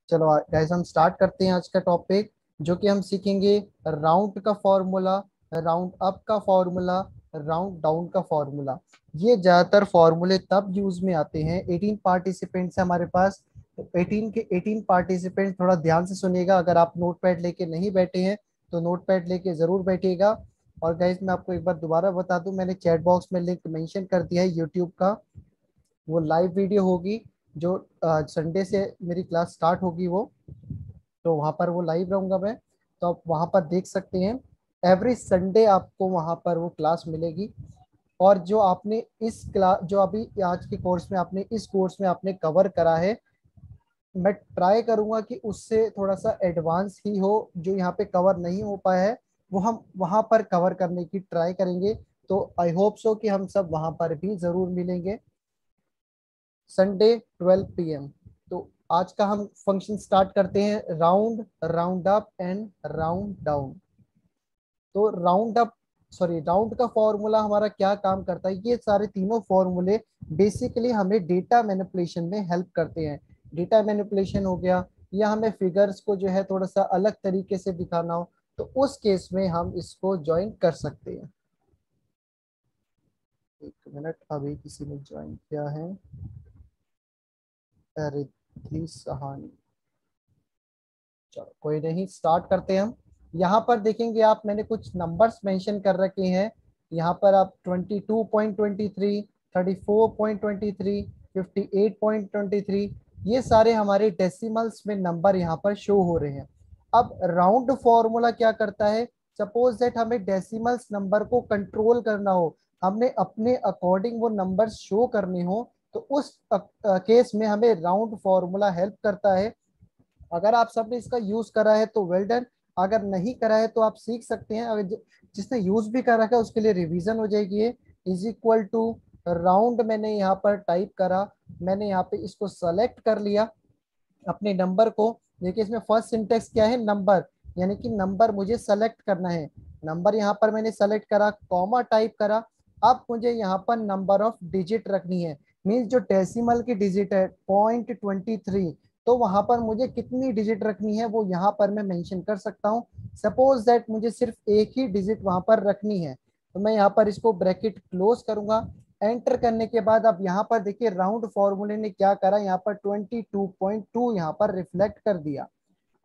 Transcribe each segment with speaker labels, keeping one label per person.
Speaker 1: चलो गाइस हम स्टार्ट करते हैं आज का टॉपिक, जो कि हम सीखेंगे राउंड का फॉर्मूला, राउंड अप का फॉर्मूला, राउंड डाउन का फॉर्मूला। ये ज्यादातर फॉर्मूले तब यूज में आते हैं, 18 पार्टिसिपेंट्स है हमारे पास। तो 18 के 18 पार्टिसिपेंट थोड़ा ध्यान से सुनिएगा। अगर आप नोट पैड लेके नहीं बैठे हैं तो नोट पैड लेके जरूर बैठिएगा। और गाइस मैं आपको एक बार दोबारा बता दूं, मैंने चैट बॉक्स में लिंक मेंशन कर दिया है यूट्यूब का। वो लाइव वीडियो होगी जो संडे से मेरी क्लास स्टार्ट होगी, वो तो वहां पर वो लाइव रहूंगा मैं। तो आप वहां पर देख सकते हैं। एवरी संडे आपको वहां पर वो क्लास मिलेगी। और जो आपने इस क्लास, जो अभी आज के कोर्स में आपने इस कोर्स में आपने कवर करा है, मैं ट्राई करूंगा कि उससे थोड़ा सा एडवांस ही हो। जो यहाँ पे कवर नहीं हो पाया है वो हम वहां पर कवर करने की ट्राई करेंगे। तो आई होप सो कि हम सब वहां पर भी जरूर मिलेंगे संडे 12 PM। तो आज का हम फंक्शन स्टार्ट करते हैं, round, round up and round down. तो राउंड अप, सॉरी, राउंड का फॉर्मूला हमारा क्या काम करता है, ये सारे तीनों फॉर्मूले बेसिकली हमें डेटा मैनिपुलेशन में हेल्प करते हैं। डेटा मैनिपुलेशन हो गया, या हमें फिगर्स को जो है थोड़ा सा अलग तरीके से दिखाना हो, तो उस केस में हम इसको ज्वाइन कर सकते हैं। एक मिनट, अभी किसी ने ज्वाइन किया है, रिद्धि सहानी। चलो कोई नहीं, स्टार्ट करते हैं हम। यहाँ पर देखेंगे आप, मैंने कुछ नंबर्स मेंशन कर रखे हैं। यहाँ पर आप 22.23, 34.23, 58.23, ये सारे हमारे डेसिमल्स में नंबर यहाँ पर शो हो रहे हैं। अब राउंड फॉर्मूला क्या करता है, सपोज दैट हमें डेसिमल्स नंबर को कंट्रोल करना हो, हमने अपने अकॉर्डिंग वो नंबर शो करने हो, तो उस केस में हमें राउंड फॉर्मूला हेल्प करता है। अगर आप सबने इसका यूज करा है तो वेल डन, अगर नहीं करा है तो आप सीख सकते हैं। अगर जिसने यूज भी कर रखा है उसके लिए रिवीजन हो जाएगी। ये इज इक्वल टू राउंड, मैंने यहाँ पर टाइप करा, मैंने यहाँ पे इसको सेलेक्ट कर लिया अपने नंबर को। देखिए इसमें फर्स्ट सिंटेक्स क्या है, नंबर, यानी कि नंबर मुझे सेलेक्ट करना है। नंबर यहाँ पर मैंने सेलेक्ट करा, कॉमा टाइप करा। अब मुझे यहाँ पर नंबर ऑफ डिजिट रखनी है, मीन्स जो डेसिमल की डिजिट है 0.23, तो वहां पर मुझे कितनी डिजिट रखनी है वो यहाँ पर मैं मेंशन कर सकता हूँ। सपोज दैट मुझे सिर्फ एक ही डिजिट वहां पर रखनी है, तो मैं यहाँ पर इसको ब्रैकेट क्लोज करूंगा। एंटर करने के बाद अब यहाँ पर देखिए राउंड फॉर्मूले ने क्या करा, यहाँ पर 22.2 यहाँ पर रिफ्लेक्ट कर दिया।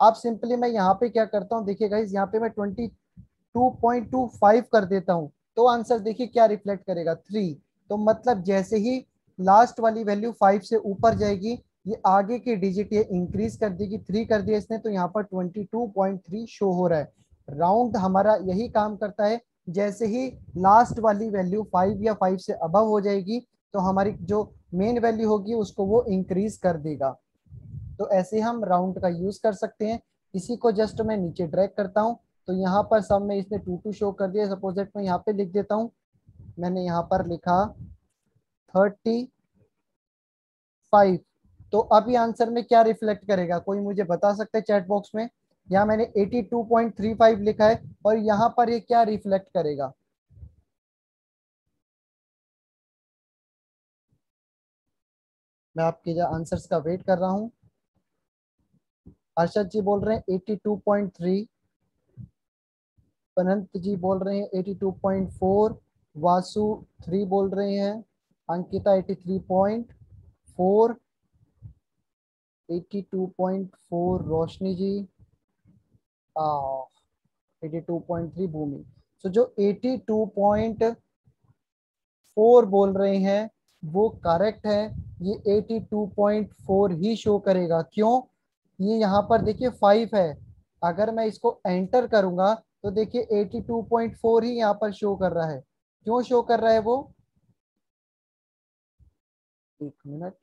Speaker 1: अब सिंपली मैं यहाँ पे क्या करता हूँ, देखिए गाइस यहाँ पे मैं 22.25 कर देता हूँ, तो आंसर देखिए क्या रिफ्लेक्ट करेगा, 3। तो मतलब जैसे ही लास्ट वाली वैल्यू 5 से ऊपर जाएगी, ये आगे की डिजिट ये इंक्रीज कर देगी। 3 कर दिया इसने, तो यहाँ पर 22.3 शो हो रहा है। राउंड हमारा यही काम करता है, जैसे ही लास्ट वाली वैल्यू 5 या 5 से अबव हो जाएगी, तो हमारी जो मेन वैल्यू होगी उसको वो इंक्रीज कर देगा। तो ऐसे हम राउंड का यूज कर सकते हैं। इसी को जस्ट मैं नीचे ड्रैग करता हूँ, तो यहाँ पर सब में इसने 2 शो कर दिया। सपोज दैट मैं यहाँ पे लिख देता हूँ, मैंने यहाँ पर लिखा 35। तो अभी आंसर में क्या रिफ्लेक्ट करेगा, कोई मुझे बता सकता है चैट बॉक्स में। यहाँ मैंने 82.35 लिखा है, और यहाँ पर ये क्या रिफ्लेक्ट करेगा। मैं आपके आंसर्स का वेट कर रहा हूँ। अर्षद जी बोल रहे हैं 82.3, अनंत जी बोल रहे हैं 82.4, वासु 3 बोल रहे हैं, अंकिता 83.4, 82.4 रोशनी जी, 82.3 भूमि। तो जो 82.4 बोल रहे हैं वो करेक्ट है। ये 82.4 ही शो करेगा, क्यों, ये यहाँ पर देखिए 5 है। अगर मैं इसको एंटर करूंगा तो देखिए 82.4 ही यहाँ पर शो कर रहा है। क्यों शो कर रहा है वो, एक मिनट,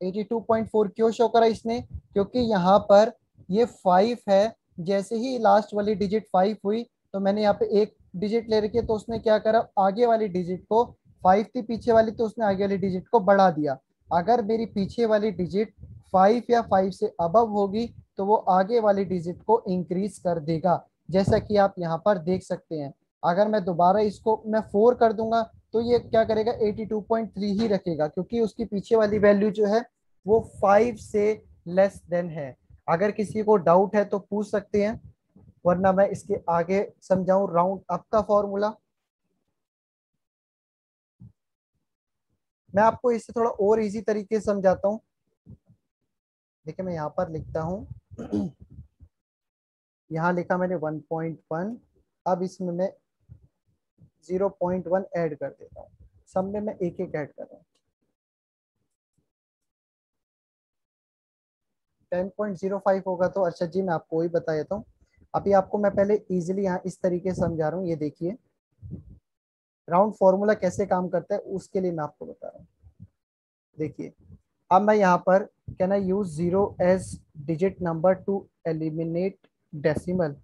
Speaker 1: 82.4 क्यों शो करा इसने, क्योंकि यहाँ पर ये 5 है। जैसे ही लास्ट वाली डिजिट 5 हुई, तो मैंने यहाँ पे एक डिजिट ले रखी है, तो उसने क्या करा, आगे वाली डिजिट को, 5 थी पीछे वाली, तो उसने आगे वाली डिजिट को बढ़ा दिया। अगर मेरी पीछे वाली डिजिट 5 या 5 से अबव होगी, तो वो आगे वाली डिजिट को इंक्रीज कर देगा, जैसा कि आप यहाँ पर देख सकते हैं। अगर मैं दोबारा इसको मैं 4 कर दूंगा, तो ये क्या करेगा, 82.3 ही रखेगा, क्योंकि उसकी पीछे वाली वैल्यू जो है वो 5 से लेस देन है। अगर किसी को डाउट है तो पूछ सकते हैं, वरना मैं इसके आगे समझाऊं राउंड अप का फॉर्मूला। मैं आपको इससे थोड़ा और इजी तरीके से समझाता हूँ। देखिए मैं यहाँ पर लिखता हूँ यहाँ लिखा मैंने 1.1। अब इसमें मैं 0.1 ऐड कर देता हूँ। सब में मैं एक एक ऐड कर रहा हूँ। 10.05 होगा तो अर्षद जी मैं आपको वही बता देता हूँ। अभी आपको मैं पहले इजीली यहाँ इस तरीके से समझा रहा हूँ, ये देखिए राउंड फॉर्मूला कैसे काम करता है उसके लिए मैं आपको बता रहा हूँ। देखिए अब मैं यहाँ पर can I use zero as digit number to eliminate decimal?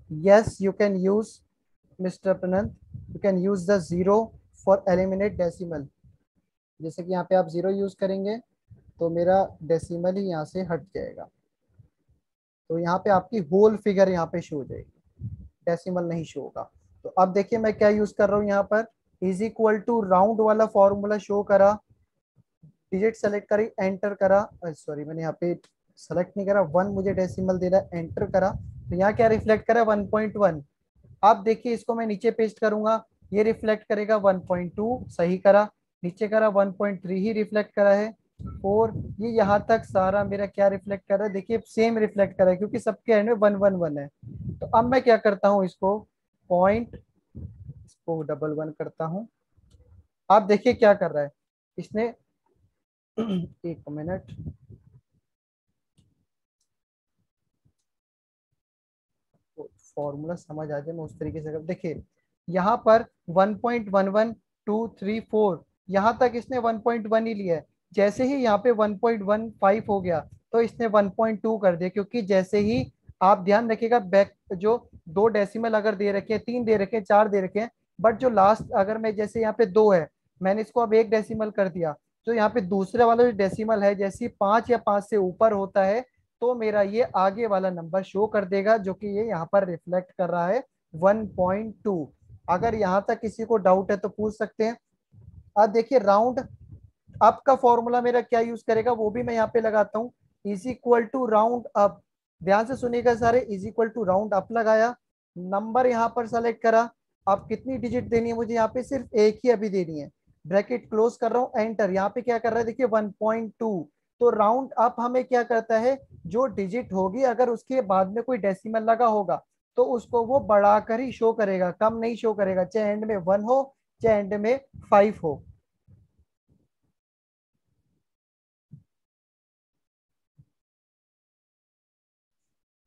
Speaker 1: Yes you can use mister Pranant, you can use the zero for eliminate decimal. जैसे कि यहाँ पे आप जीरो यूज करेंगे तो मेरा डेसिमल ही यहाँ से हट जाएगा, तो यहाँ पे आपकी होल फिगर यहाँ पे शो हो जाएगी, डेसिमल नहीं शो होगा। तो अब देखिए मैं क्या यूज कर रहा हूँ यहाँ पर, इज इक्वल टू राउंड वाला फॉर्मूला शो करा, डिजिट सेलेक्ट करी, एंटर करा, सॉरी मैंने यहाँ पे सेलेक्ट नहीं करा, वन मुझे डेसिमल दे रहा है, एंटर करा, तो यहाँ क्या रिफ्लेक्ट करा 1.1। अब देखिए इसको मैं नीचे पेस्ट करूंगा, ये रिफ्लेक्ट करेगा 1.2, सही करा, नीचे करा 1.3 ही रिफ्लेक्ट करा है, और ये यहाँ तक सारा मेरा क्या रिफ्लेक्ट कर रहा है, देखिए सेम रिफ्लेक्ट कर रहा है क्योंकि सबके एंड में 111 है। तो अब मैं क्या करता हूँ, इसको पॉइंट, इसको डबल वन करता हूँ। आप देखिए क्या कर रहा है इसने एक मिनट, फॉर्मूला समझ आ जाए मैं उस तरीके से कर, देखिए यहाँ पर 1.11 2 3 4 यहाँ तक इसने 1.1 ही लिया है। जैसे ही यहाँ पे 1.15 हो गया तो इसने 1.2 कर दिया, क्योंकि जैसे ही आप ध्यान रखिएगा बैक जो दो डेसिमल अगर दे रखे हैं, तीन दे रखे हैं, चार दे रखे हैं, बट जो लास्ट अगर मैं जैसे यहाँ पे दो है, मैंने इसको अब एक डेसिमल कर दिया, तो यहाँ पे दूसरे वाला जो डेसिमल है जैसे पांच या पांच से ऊपर होता है तो मेरा ये आगे वाला नंबर शो कर देगा, जो कि ये यहाँ पर रिफ्लेक्ट कर रहा है 1.2। अगर यहाँ तक किसी को डाउट है तो पूछ सकते हैं। अब देखिए राउंड अप का फॉर्मूला मेरा क्या यूज करेगा वो भी मैं यहाँ पे लगाता हूँ, is equal to round up. ध्यान से सुनिएगा सारे, is equal to round up लगाया, नंबर यहाँ पर सेलेक्ट करा, अब कितनी डिजिट देनी है मुझे, यहाँ पे सिर्फ एक ही अभी देनी है, ब्रैकेट क्लोज कर रहा हूँ, एंटर। यहाँ पे क्या कर रहा है देखिए 1.2। तो राउंड अप हमें क्या करता है, जो डिजिट होगी अगर उसके बाद में कोई डेसिमल लगा होगा तो उसको वो बढ़ाकर ही शो करेगा, कम नहीं शो करेगा, चाहे एंड में 1 हो चाहे एंड में 5 हो।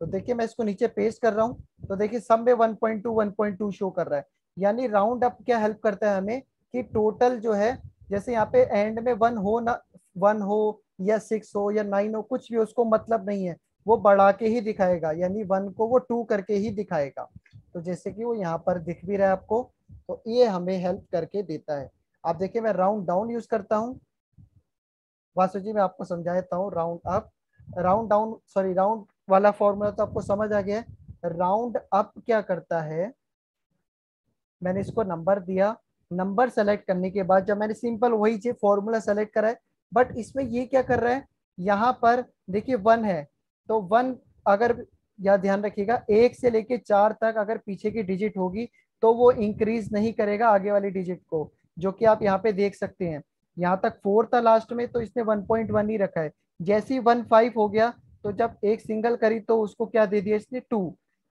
Speaker 1: तो देखिए मैं इसको नीचे पेस्ट कर रहा हूँ, तो देखिए सब में 1.2 शो कर रहा है। यानी राउंड अप क्या हेल्प करता है हमें कि टोटल जो है, जैसे यहाँ पे एंड में वन हो ना, वन हो या सिक्स हो या नाइन हो, कुछ भी उसको मतलब नहीं है, वो बढ़ा के ही दिखाएगा, यानी वन को वो टू करके ही दिखाएगा। तो जैसे कि वो यहाँ पर दिख भी रहा है आपको, तो ये हमें हेल्प करके देता है। आप देखिए मैं राउंड डाउन यूज करता हूँ, वासु जी मैं आपको समझा देता हूँ, round up round down, sorry round वाला फॉर्मूला तो आपको समझ आ गया है। राउंड अप क्या करता है, मैंने इसको नंबर दिया, नंबर सेलेक्ट करने के बाद जब मैंने सिंपल वही चीज फॉर्मूला सेलेक्ट करा है, बट इसमें ये क्या कर रहा है, यहाँ पर देखिए वन है, तो वन अगर, या ध्यान रखिएगा एक से लेके चार तक अगर पीछे की डिजिट होगी तो वो इंक्रीज नहीं करेगा आगे वाली डिजिट को, जो कि आप यहाँ पे देख सकते हैं। यहाँ तक फोर था लास्ट में तो इसने 1.1 ही रखा है। जैसे ही 1.5 हो गया तो जब एक सिंगल करी तो उसको क्या दे दिया इसने 2,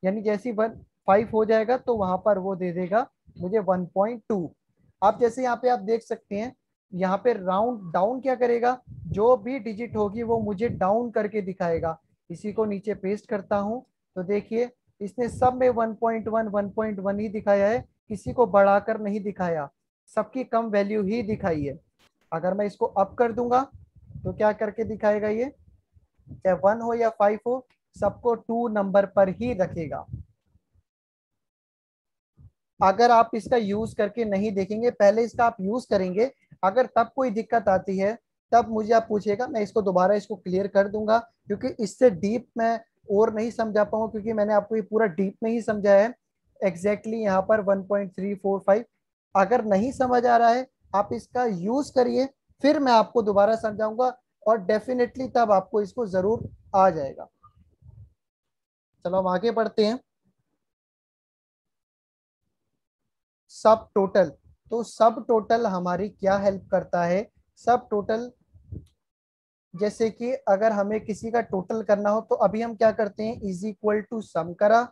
Speaker 1: यानी जैसे 1.5 हो जाएगा तो वहां पर वो दे देगा मुझे 1.2। आप जैसे यहाँ पे आप देख सकते हैं, यहाँ पे राउंड डाउन क्या करेगा, जो भी डिजिट होगी वो मुझे डाउन करके दिखाएगा। इसी को नीचे पेस्ट करता हूँ, तो देखिए इसने सब में 1.1 ही दिखाया है, किसी को बढ़ाकर नहीं दिखाया, सबकी कम वैल्यू ही दिखाई है। अगर मैं इसको अप कर दूंगा तो क्या करके दिखाएगा, ये चाहे 1 हो या 5 हो सबको 2 नंबर पर ही रखेगा। अगर आप इसका यूज करके नहीं देखेंगे, पहले इसका आप यूज करेंगे, अगर तब कोई दिक्कत आती है तब मुझे आप पूछेगा, मैं इसको दोबारा इसको क्लियर कर दूंगा, क्योंकि इससे डीप मैं और नहीं समझा पाऊंगा, क्योंकि मैंने आपको ये पूरा डीप में ही समझाया है एग्जैक्टली यहाँ पर 1.345। अगर नहीं समझ आ रहा है आप इसका यूज करिए, फिर मैं आपको दोबारा समझाऊंगा और डेफिनेटली तब आपको इसको जरूर आ जाएगा। चलो हम आगे बढ़ते हैं। सब टोटल, तो सब टोटल हमारी क्या हेल्प करता है? सब टोटल, जैसे कि अगर हमें किसी का टोटल करना हो तो अभी हम क्या करते हैं, इज इक्वल टू सम करा,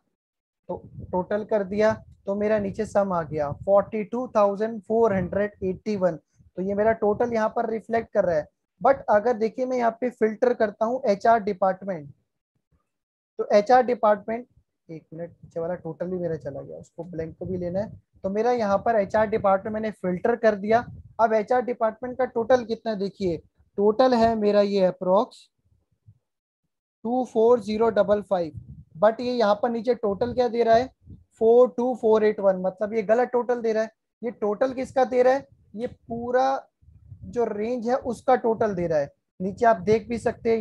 Speaker 1: तो टोटल कर दिया, तो मेरा नीचे सम आ गया 42,481। तो ये मेरा टोटल यहाँ पर रिफ्लेक्ट कर रहा है। बट अगर देखिए मैं यहाँ पे फिल्टर करता हूँ एचआर डिपार्टमेंट, तो एचआर डिपार्टमेंट, एक मिनट, पीछे वाला टोटल भी मेरा चला गया, उसको ब्लैंक को भी लेना है। तो मेरा यहाँ पर एचआर डिपार्टमेंट मैंने फिल्टर कर दिया। अब एचआर डिपार्टमेंट का टोटल कितना है, देखिए टोटल है मेरा ये अप्रोक्स 24055, बट ये यहाँ पर नीचे टोटल क्या दे रहा है, 42481, मतलब ये गलत टोटल दे रहा है। ये टोटल किसका दे रहा है, ये पूरा जो रेंज है उसका टोटल दे रहा है। नीचे आप देख भी सकते हैं,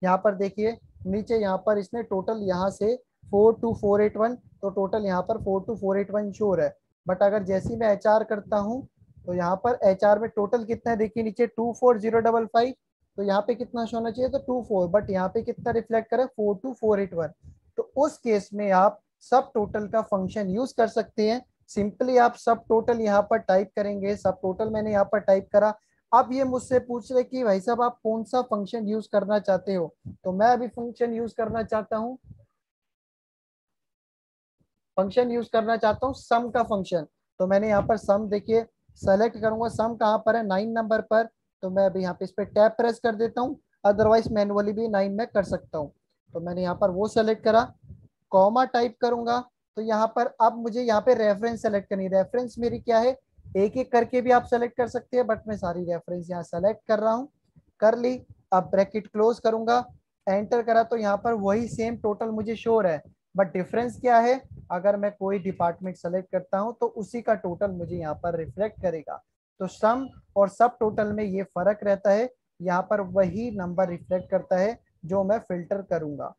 Speaker 1: यहाँ पर देखिए नीचे यहाँ पर इसने टोटल यहाँ से 42481, तो टोटल यहाँ पर 42481 शोर है। बट अगर जैसे ही मैं एचआर करता हूँ तो यहाँ पर एचआर में टोटल कितना है, देखिए नीचे 24055, तो यहाँ पे कितना शो होना चाहिए, तो 24, बट यहाँ पे कितना रिफ्लेक्ट करे, 42481। तो उस केस में आप सब टोटल का फंक्शन यूज कर सकते हैं। सिंपली आप सब टोटल यहाँ पर टाइप करेंगे, सब टोटल मैंने यहाँ पर टाइप करा। अब ये मुझसे पूछ रहे कि भाई साहब आप कौन सा फंक्शन यूज करना चाहते हो, तो मैं अभी फंक्शन यूज करना चाहता हूँ सम का फंक्शन। तो मैंने यहाँ पर सम देखिए सेलेक्ट करूंगा, सम कहाँ पर है, 9 नंबर पर। तो मैं अभी यहाँ पे इस पे टैब प्रेस कर देता हूँ, अदरवाइज मैनुअली भी 9 में कर सकता हूँ। तो मैंने यहाँ पर वो सेलेक्ट करा, कॉमा टाइप करूंगा। तो यहाँ पर अब मुझे यहाँ पे रेफरेंस सेलेक्ट करनी है। रेफरेंस मेरी क्या है, एक एक करके भी आप सेलेक्ट कर सकते हैं, बट मैं सारी रेफरेंस यहाँ सेलेक्ट कर रहा हूँ, कर ली। अब ब्रैकेट क्लोज करूंगा, एंटर करा, तो यहाँ पर वही सेम टोटल मुझे शो है। बट डिफरेंस क्या है, अगर मैं कोई डिपार्टमेंट सेलेक्ट करता हूँ तो उसी का टोटल मुझे यहाँ पर रिफ्लेक्ट करेगा। तो सम और सब टोटल में ये फर्क रहता है, यहाँ पर वही नंबर रिफ्लेक्ट करता है जो मैं फिल्टर करूंगा।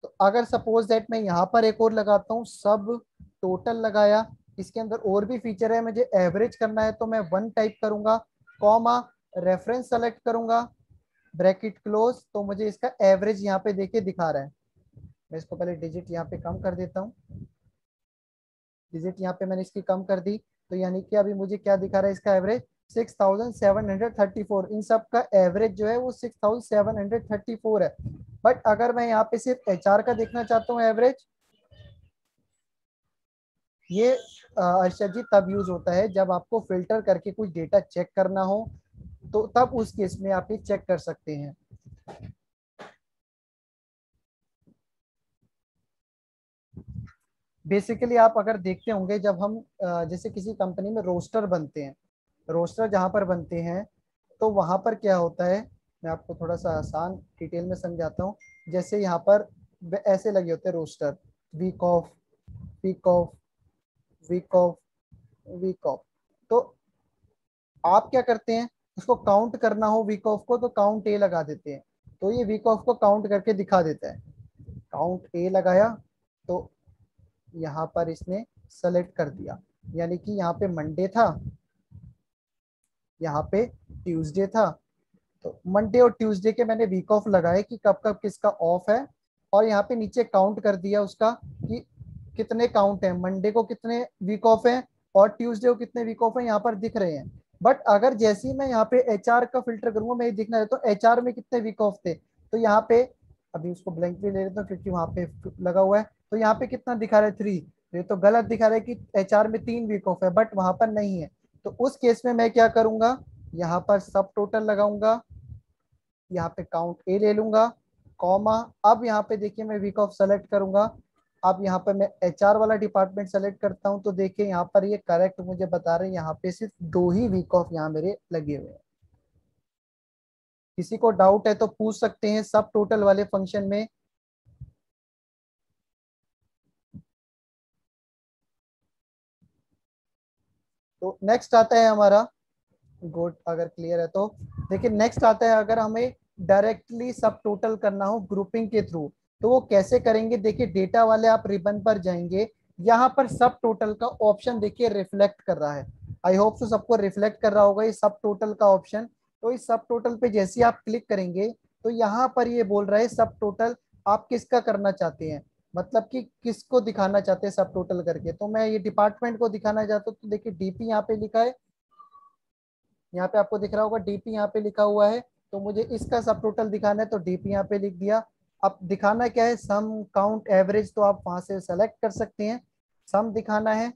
Speaker 1: तो अगर सपोज दैट मैं यहाँ पर एक और लगाता हूँ, सब टोटल लगाया, इसके अंदर और भी फीचर है, मुझे एवरेज करना है, तो मैं 1 टाइप करूंगा, कॉमा रेफरेंस सेलेक्ट करूंगा, ब्रैकेट क्लोज, तो मुझे इसका एवरेज यहाँ पे देखिए दिखा रहा है। मैं इसको पहले डिजिट यहाँ पे कम कर देता हूँ, डिजिट यहाँ पे मैंने इसकी कम कर दी, तो यानी कि अभी मुझे क्या दिखा रहा है, इसका एवरेज 6734। इन सब का एवरेज जो है वो 6734 है। बट अगर मैं यहाँ पे सिर्फ एचआर का देखना चाहता हूँ एवरेज, ये अर्षद जी तब यूज होता है जब आपको फिल्टर करके कुछ डेटा चेक करना हो, तो तब उस केस में आप ये चेक कर सकते हैं। बेसिकली आप अगर देखते होंगे, जब हम जैसे किसी कंपनी में रोस्टर बनते हैं, रोस्टर जहाँ पर बनते हैं, तो वहाँ पर क्या होता है, मैं आपको थोड़ा सा आसान डिटेल में समझाता हूँ। जैसे यहाँ पर ऐसे लगे होते हैं roster, week off, week off, week off, week off. तो आप क्या करते हैं, उसको काउंट करना हो वीक ऑफ को, तो काउंट ए लगा देते हैं, तो ये वीक ऑफ को काउंट करके दिखा देता है। काउंट ए लगाया, तो यहाँ पर इसने सेलेक्ट कर दिया, यानी कि यहाँ पे मंडे था, यहाँ पे ट्यूसडे था, तो मंडे और ट्यूसडे के मैंने वीक ऑफ लगाए कि कब कब किसका ऑफ है, और यहाँ पे नीचे काउंट कर दिया उसका कि कितने काउंट है, मंडे को कितने वीक ऑफ है और ट्यूसडे को कितने वीक ऑफ है, यहाँ पर दिख रहे हैं। बट अगर जैसे ही मैं यहाँ पे एचआर का फिल्टर करूंगा, मैं ये दिखना है तो एचआर में कितने वीक ऑफ थे, तो यहाँ पे अभी उसको ब्लैंक भी ले लेता हूँ क्योंकि वहां पे लगा हुआ है, तो यहाँ पे कितना दिखा रहा है, 3। ये तो गलत दिखा रहा है कि एचआर में 3 वीक ऑफ है, बट वहां पर नहीं है। तो उस केस में मैं क्या करूंगा, यहाँ पर सब टोटल लगाऊंगा, यहाँ पे काउंट ए ले लूंगा, कॉमा, अब यहाँ पे देखिए मैं वीक ऑफ सेलेक्ट करूंगा। अब यहाँ पे मैं एचआर वाला डिपार्टमेंट सेलेक्ट करता हूँ, तो देखिए यहाँ पर ये करेक्ट मुझे बता रहे हैं, यहाँ पे सिर्फ 2 ही वीक ऑफ यहाँ मेरे लगे हुए हैं। किसी को डाउट है तो पूछ सकते हैं सब टोटल वाले फंक्शन में। तो नेक्स्ट आता है हमारा, गुड, अगर क्लियर है तो देखिए नेक्स्ट आता है, अगर हमें डायरेक्टली सब टोटल करना हो ग्रुपिंग के थ्रू, तो वो कैसे करेंगे, देखिए डेटा वाले आप रिबन पर जाएंगे, यहाँ पर सब टोटल का ऑप्शन देखिए रिफ्लेक्ट कर रहा है। आई होप सो सबको रिफ्लेक्ट कर रहा होगा ये सब टोटल का ऑप्शन। तो इस सब टोटल पे जैसे ही आप क्लिक करेंगे तो यहाँ पर ये बोल रहा है सब टोटल आप किसका करना चाहते हैं, मतलब कि किसको दिखाना चाहते हैं सब टोटल करके। तो मैं ये डिपार्टमेंट को दिखाना चाहता हूँ, तो देखिए डीपी यहाँ पे लिखा है, यहाँ पे आपको दिख रहा होगा डीपी यहाँ पे लिखा हुआ है। तो मुझे इसका सब टोटल दिखाना है तो डीपी यहाँ पे लिख दिया। अब दिखाना क्या है, सम काउंट एवरेज, तो आप वहां से सेलेक्ट कर सकते हैं, सम दिखाना है।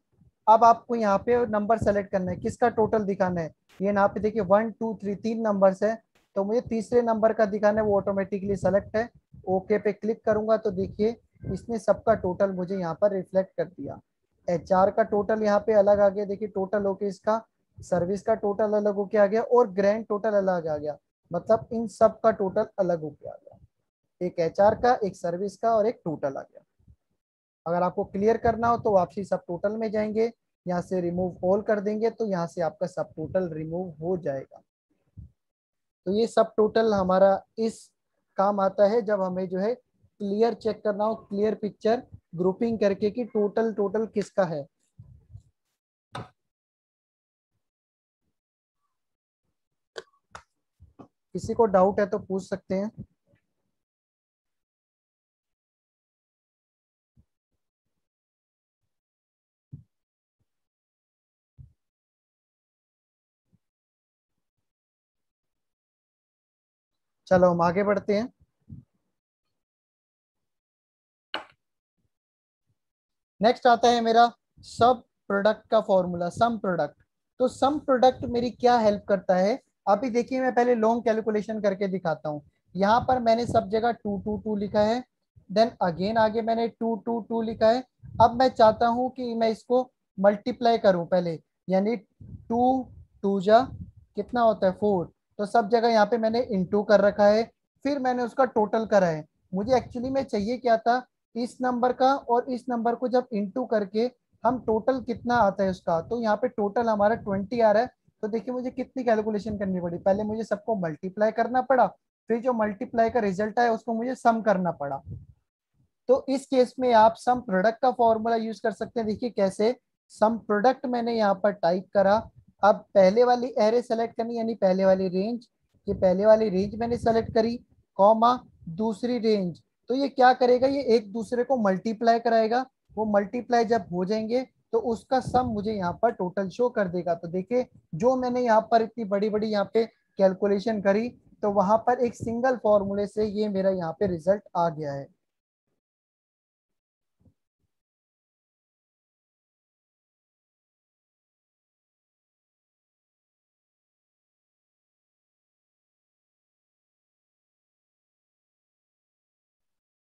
Speaker 1: अब आपको यहाँ पे नंबर सेलेक्ट करना है, किसका टोटल दिखाना है। ये यहाँ पे देखिए 1 2 3 तीन नंबर्स है, तो मुझे तीसरे नंबर का दिखाना है, वो ऑटोमेटिकली सेलेक्ट है। ओके पे क्लिक करूंगा तो देखिए इसने सबका टोटल मुझे यहाँ पर रिफ्लेक्ट कर दिया। एचआर का टोटल यहाँ पे अलग आ गया, देखिए टोटल होके इसका सर्विस का टोटल अलग होके आ गया और ग्रैंड टोटल अलग आ गया, मतलब इन सब का टोटल अलग होके आ गया, एक एचआर का, एक सर्विस का और एक टोटल आ गया। अगर आपको क्लियर करना हो तो वापसी सब टोटल में जाएंगे, यहाँ से रिमूव ऑल कर देंगे तो यहाँ से आपका सब टोटल रिमूव हो जाएगा। तो ये सब टोटल हमारा इस काम आता है जब हमें जो है क्लियर चेक करना हो, क्लियर पिक्चर ग्रुपिंग करके कि टोटल टोटल किसका है। किसी को डाउट है तो पूछ सकते हैं। चलो हम आगे बढ़ते हैं। नेक्स्ट आता है मेरा सब प्रोडक्ट का फॉर्मूला, सम प्रोडक्ट। तो सम प्रोडक्ट मेरी क्या हेल्प करता है, अभी देखिए मैं पहले लॉन्ग कैलकुलेशन करके दिखाता हूँ। यहाँ पर मैंने सब जगह 2 2 2 लिखा है, देन अगेन आगे मैंने 2 2 2 लिखा है। अब मैं चाहता हूँ कि मैं इसको मल्टीप्लाई करूँ पहले, यानी 2 2 जा कितना होता है 4, तो सब जगह यहाँ पे मैंने इंटू कर रखा है, फिर मैंने उसका टोटल करा है। मुझे एक्चुअली में चाहिए क्या था, इस नंबर का और इस नंबर को जब इंटू करके हम टोटल कितना आता है उसका, तो यहाँ पे टोटल हमारा 20 आ रहा है। तो देखिए मुझे कितनी कैलकुलेशन करनी पड़ी, पहले मुझे सबको मल्टीप्लाई करना पड़ा, फिर जो मल्टीप्लाई का रिजल्ट आया उसको मुझे सम करना पड़ा। तो इस केस में आप सम प्रोडक्ट का फॉर्मूला यूज कर सकते हैं। देखिए कैसे, सम प्रोडक्ट मैंने यहाँ पर टाइप करा, अब पहले वाली एरे सेलेक्ट करनी, यानी पहले वाली रेंज, ये पहले वाली रेंज मैंने सेलेक्ट करी, कॉमा दूसरी रेंज। तो ये क्या करेगा, ये एक दूसरे को मल्टीप्लाई कराएगा, वो मल्टीप्लाई जब हो जाएंगे तो उसका सम मुझे यहाँ पर टोटल शो कर देगा। तो देखिए जो मैंने यहाँ पर इतनी बड़ी बड़ी यहाँ पे कैलकुलेशन करी, तो वहां पर एक सिंगल फॉर्मूले से ये मेरा यहाँ पे रिजल्ट आ गया है।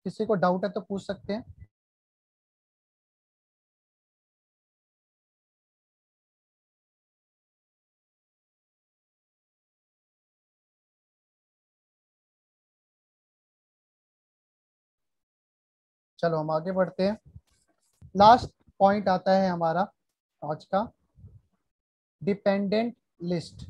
Speaker 1: किसी को डाउट है तो पूछ सकते हैं। चलो हम आगे बढ़ते हैं। लास्ट पॉइंट आता है हमारा आज का, डिपेंडेंट लिस्ट।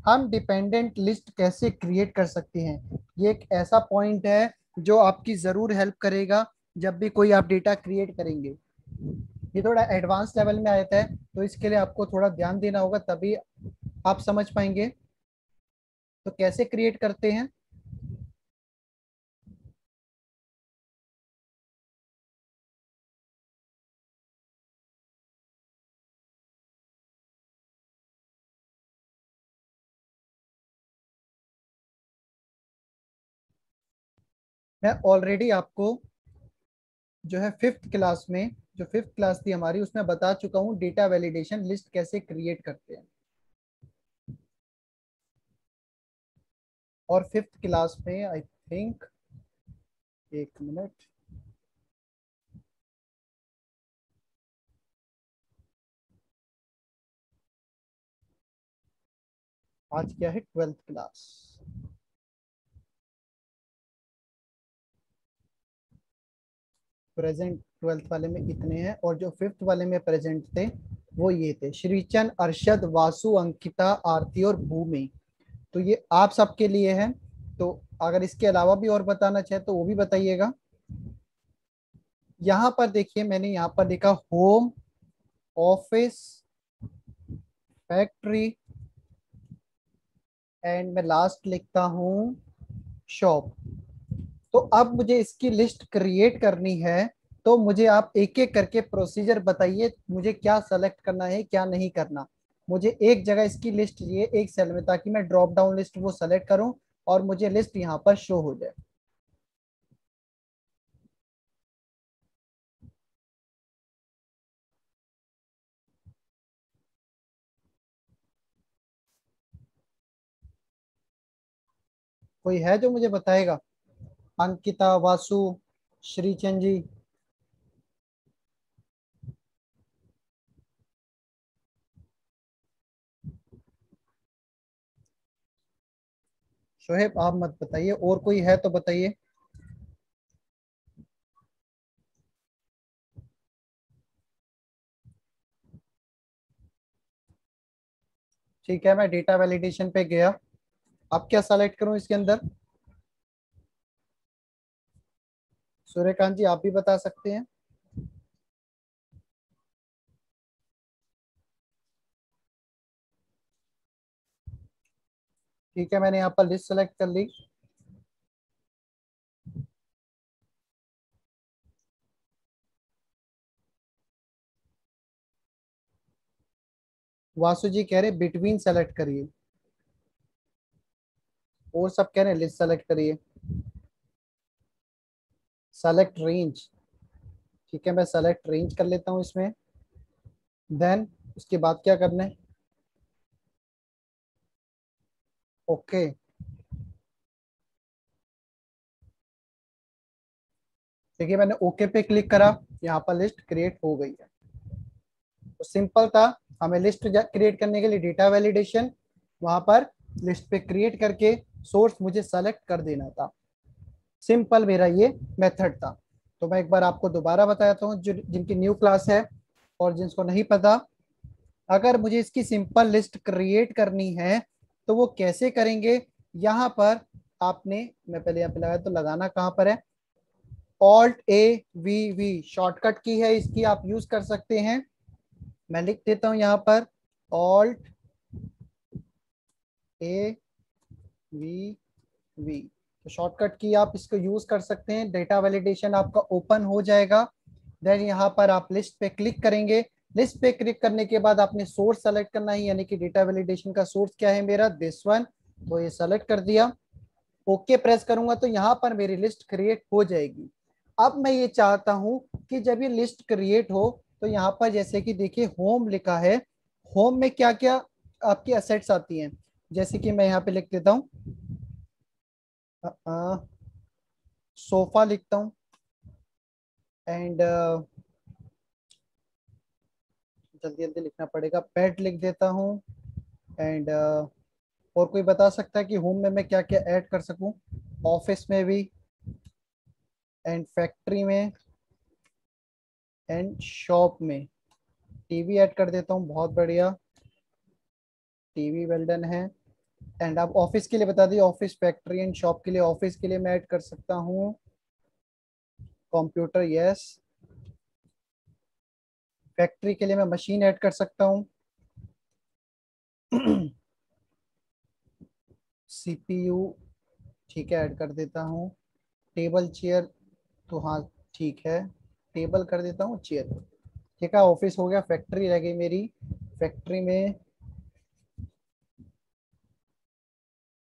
Speaker 1: हम डिपेंडेंट लिस्ट कैसे क्रिएट कर सकते हैं, ये एक ऐसा पॉइंट है जो आपकी जरूर हेल्प करेगा जब भी कोई आप डेटा क्रिएट करेंगे। ये थोड़ा एडवांस लेवल में आता है, तो इसके लिए आपको थोड़ा ध्यान देना होगा, तभी आप समझ पाएंगे। तो कैसे क्रिएट करते हैं, मैं ऑलरेडी आपको जो है फिफ्थ क्लास में, जो फिफ्थ क्लास थी हमारी, उसमें बता चुका हूँ डेटा वैलिडेशन लिस्ट कैसे क्रिएट करते हैं। और फिफ्थ क्लास में आई थिंक, एक मिनट, आज क्या है, ट्वेल्थ क्लास। प्रेजेंट ट्वेल्थ वाले में इतने हैं, और जो फिफ्थ वाले में प्रेजेंट थे वो ये थे, श्रीचंद, अरशद, वासु, अंकिता, आरती और भूमि। तो ये आप सबके लिए है। तो अगर इसके अलावा भी और बताना चाहे तो वो भी बताइएगा। यहाँ पर देखिए मैंने यहाँ पर लिखा होम, ऑफिस, फैक्ट्री एंड मैं लास्ट लिखता हूँ शॉप। तो अब मुझे इसकी लिस्ट क्रिएट करनी है, तो मुझे आप एक एक करके प्रोसीजर बताइए, मुझे क्या सेलेक्ट करना है क्या नहीं करना। मुझे एक जगह इसकी लिस्ट चाहिए एक सेल में, ताकि मैं ड्रॉप डाउन लिस्ट वो सेलेक्ट करूं और मुझे लिस्ट यहाँ पर शो हो जाए। कोई है जो मुझे बताएगा? अंकिता, वासु, श्रीचंद जी। शोहेब आप मत बताइए, और कोई है तो बताइए। ठीक है, मैं डेटा वैलिडेशन पे गया। अब क्या सेलेक्ट करूं इसके अंदर? सूर्यकांत जी आप भी बता सकते हैं। ठीक है, मैंने यहाँ पर लिस्ट सेलेक्ट कर ली। वासु जी कह रहे बिटवीन सेलेक्ट करिए, और सब कह रहे हैं लिस्ट सेलेक्ट करिए। Select range. ठीक है, मैं सेलेक्ट रेंज कर लेता हूँ इसमें। देन उसके बाद क्या करना है? ओके। देखिए मैंने ओके पे क्लिक करा, यहाँ पर लिस्ट क्रिएट हो गई है। तो सिंपल था। हमें लिस्ट क्रिएट करने के लिए डेटा वैलिडेशन, वहां पर लिस्ट पे क्रिएट करके सोर्स मुझे सेलेक्ट कर देना था। सिंपल मेरा ये मेथड था। तो मैं एक बार आपको दोबारा बताता हूँ, जो जिनकी न्यू क्लास है और जिनको नहीं पता, अगर मुझे इसकी सिंपल लिस्ट क्रिएट करनी है तो वो कैसे करेंगे? यहाँ पर आपने, मैं पहले यहाँ पे लगाया तो लगाना कहाँ पर है? Alt A V V shortcut key है इसकी, आप यूज कर सकते हैं। मैं लिख देता हूँ यहाँ पर ऑल्ट ए वी वी। तो शॉर्टकट की आप इसको यूज कर सकते हैं, डेटा वैलिडेशन आपका ओपन हो जाएगा। देन यहाँ पर आप लिस्ट पे क्लिक करेंगे। लिस्ट पे क्लिक करने के बाद आपने सोर्स सेलेक्ट करना है, यानी कि डेटा वैलिडेशन का सोर्स क्या है मेरा, दिस वन। तो ये सेलेक्ट कर दिया। ओके प्रेस करूंगा तो यहाँ पर मेरी लिस्ट क्रिएट हो जाएगी। अब मैं ये चाहता हूं कि जब ये लिस्ट क्रिएट हो तो यहाँ पर जैसे कि देखिए होम लिखा है, होम में क्या क्या आपकी असेट्स आती हैं। जैसे कि मैं यहाँ पे लिख देता हूँ सोफा लिखता हूँ, एंड जल्दी जल्दी लिखना पड़ेगा, बेड लिख देता हूँ। एंड और कोई बता सकता है कि होम में मैं क्या क्या ऐड कर सकूं? ऑफिस में भी, एंड फैक्ट्री में, एंड शॉप में। टीवी ऐड कर देता हूँ, बहुत बढ़िया, टीवी वेल डन है। एंड आप ऑफिस के लिए बता दिए, ऑफिस, फैक्ट्री एंड शॉप के लिए, ऑफिस के लिए मैं ऐड कर सकता हूँ कंप्यूटर, यस। फैक्ट्री के लिए मैं मशीन ऐड कर सकता हूँ सीपीयू, ठीक है, ऐड कर देता हूँ। टेबल चेयर, तो हाँ ठीक है, टेबल कर देता हूँ, चेयर। ठीक है, ऑफिस हो गया, फैक्ट्री रह गई मेरी। फैक्ट्री में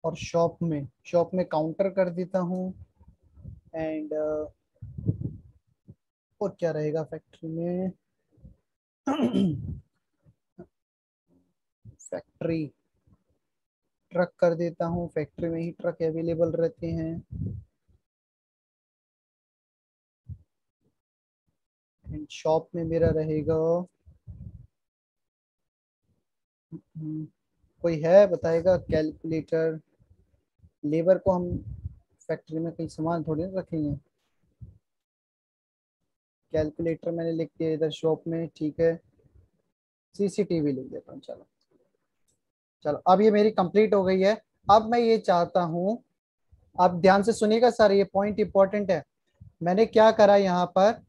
Speaker 1: और शॉप में काउंटर कर देता हूँ। एंड और क्या रहेगा फैक्ट्री में? फैक्ट्री, ट्रक कर देता हूँ, फैक्ट्री में ही ट्रक अवेलेबल रहते हैं। एंड शॉप में मेरा रहेगा, कोई है बताएगा? कैलकुलेटर। लेबर को हम फैक्ट्री में कहीं सामान थोड़ी ना रखेंगे। कैलकुलेटर मैंने लिख दिया इधर शॉप में, ठीक है। सीसीटीवी लिख देता हूँ, चलो। चलो अब ये मेरी कंप्लीट हो गई है। अब मैं ये चाहता हूँ, आप ध्यान से सुनिएगा सर, ये पॉइंट इंपॉर्टेंट है। मैंने क्या करा यहाँ पर,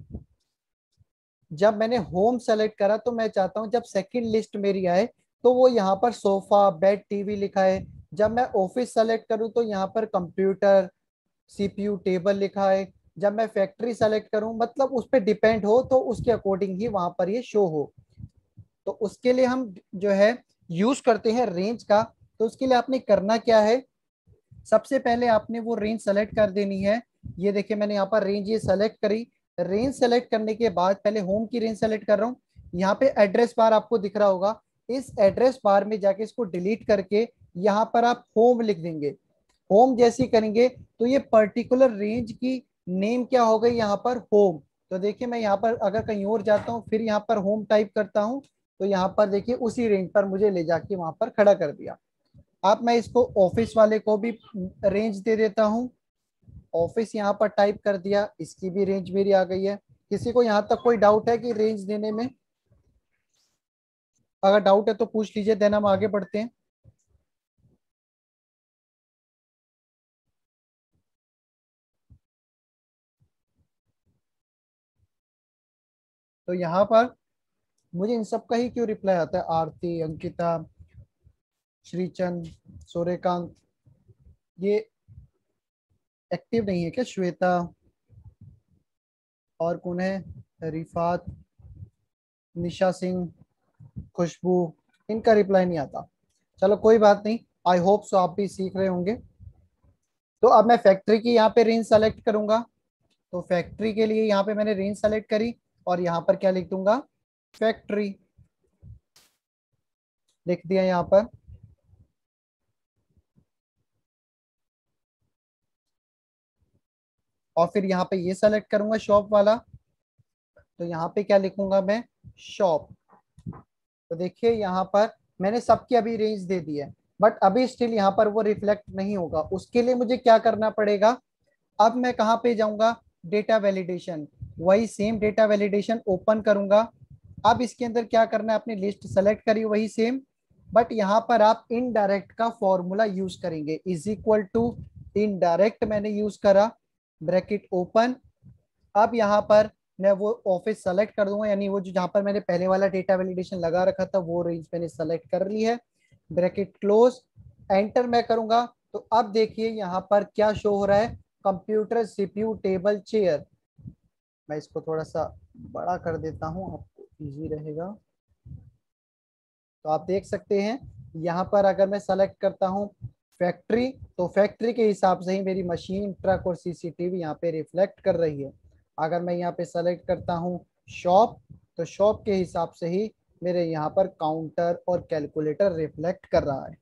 Speaker 1: जब मैंने होम सेलेक्ट करा तो मैं चाहता हूँ जब सेकंड लिस्ट मेरी आए तो वो यहाँ पर सोफा, बेड, टीवी लिखा है। जब मैं ऑफिस सेलेक्ट करूँ तो यहाँ पर कंप्यूटर, सीपीयू, टेबल लिखा है। जब मैं फैक्ट्री सेलेक्ट करूं, मतलब उस पर डिपेंड हो तो उसके अकॉर्डिंग ही वहां पर ये शो हो। तो उसके लिए हम जो है यूज करते हैं रेंज का। तो उसके लिए आपने करना क्या है, सबसे पहले आपने वो रेंज सेलेक्ट कर देनी है। ये देखिए मैंने यहाँ पर रेंज ये सेलेक्ट करी। रेंज सेलेक्ट करने के बाद पहले होम की रेंज सेलेक्ट कर रहा हूँ। यहाँ पे एड्रेस बार आपको दिख रहा होगा, इस एड्रेस बार में जाके इसको डिलीट करके यहाँ पर आप होम लिख देंगे। होम जैसी करेंगे तो ये पर्टिकुलर रेंज की नेम क्या हो गई यहाँ पर, होम। तो देखिए मैं यहाँ पर अगर कहीं और जाता हूँ फिर यहाँ पर होम टाइप करता हूँ, तो यहाँ पर देखिए उसी रेंज पर मुझे ले जाके वहां पर खड़ा कर दिया। अब मैं इसको ऑफिस वाले को भी रेंज दे देता हूँ। ऑफिस यहाँ पर टाइप कर दिया, इसकी भी रेंज मेरी आ गई है। किसी को यहाँ तक कोई डाउट है कि रेंज देने में? अगर डाउट है तो पूछ लीजिए, देन हम आगे बढ़ते हैं। तो यहाँ पर मुझे इन सब का ही क्यों रिप्लाई आता है, आरती, अंकिता, श्रीचंद, सूर्यकांत, ये एक्टिव नहीं है क्या? श्वेता, और कौन है, रिफात, निशा सिंह, खुशबू, इनका रिप्लाई नहीं आता। चलो कोई बात नहीं, आई होप सो आप भी सीख रहे होंगे। तो अब मैं फैक्ट्री की यहाँ पे रेंज सेलेक्ट करूंगा। तो फैक्ट्री के लिए यहाँ पे मैंने रेंज सेलेक्ट करी और यहाँ पर क्या लिख दूंगा, फैक्ट्री लिख दिया यहाँ पर। और फिर यहाँ पे ये सेलेक्ट करूंगा शॉप वाला। तो यहाँ पे क्या लिखूंगा मैं, शॉप। तो देखिए यहाँ पर मैंने सबकी अभी रेंज दे दी है, बट अभी स्टिल यहाँ पर वो रिफ्लेक्ट नहीं होगा। उसके लिए मुझे क्या करना पड़ेगा, अब मैं कहाँ पे जाऊंगा, डेटा वैलिडेशन। वही सेम डेटा वैलिडेशन ओपन करूंगा। अब इसके अंदर क्या करना है, अपनी लिस्ट सेलेक्ट करी वही सेम, बट यहाँ पर आप इनडायरेक्ट का फॉर्मूला यूज करेंगे। इज इक्वल टू इनडायरेक्ट मैंने यूज करा, ब्रैकेट ओपन। अब यहाँ पर मैं वो ऑफिस सेलेक्ट कर दूंगा, यानी वो जो जहां पर मैंने पहले वाला डेटा वैलिडेशन लगा रखा था वो रेंज मैंने सेलेक्ट कर ली है। ब्रैकेट क्लोज, एंटर मैं करूंगा। तो अब देखिए यहाँ पर क्या शो हो रहा है, कंप्यूटर, सीपीयू, टेबल, चेयर। मैं इसको थोड़ा सा बड़ा कर देता हूँ, आपको इजी रहेगा। तो आप देख सकते हैं यहाँ पर अगर मैं सेलेक्ट करता हूँ फैक्ट्री, तो फैक्ट्री के हिसाब से ही मेरी मशीन, ट्रक और सीसीटीवी यहाँ पे रिफ्लेक्ट कर रही है। अगर मैं यहाँ पे सेलेक्ट करता हूँ शॉप, तो शॉप के हिसाब से ही मेरे यहाँ पर काउंटर और कैलकुलेटर रिफ्लेक्ट कर रहा है।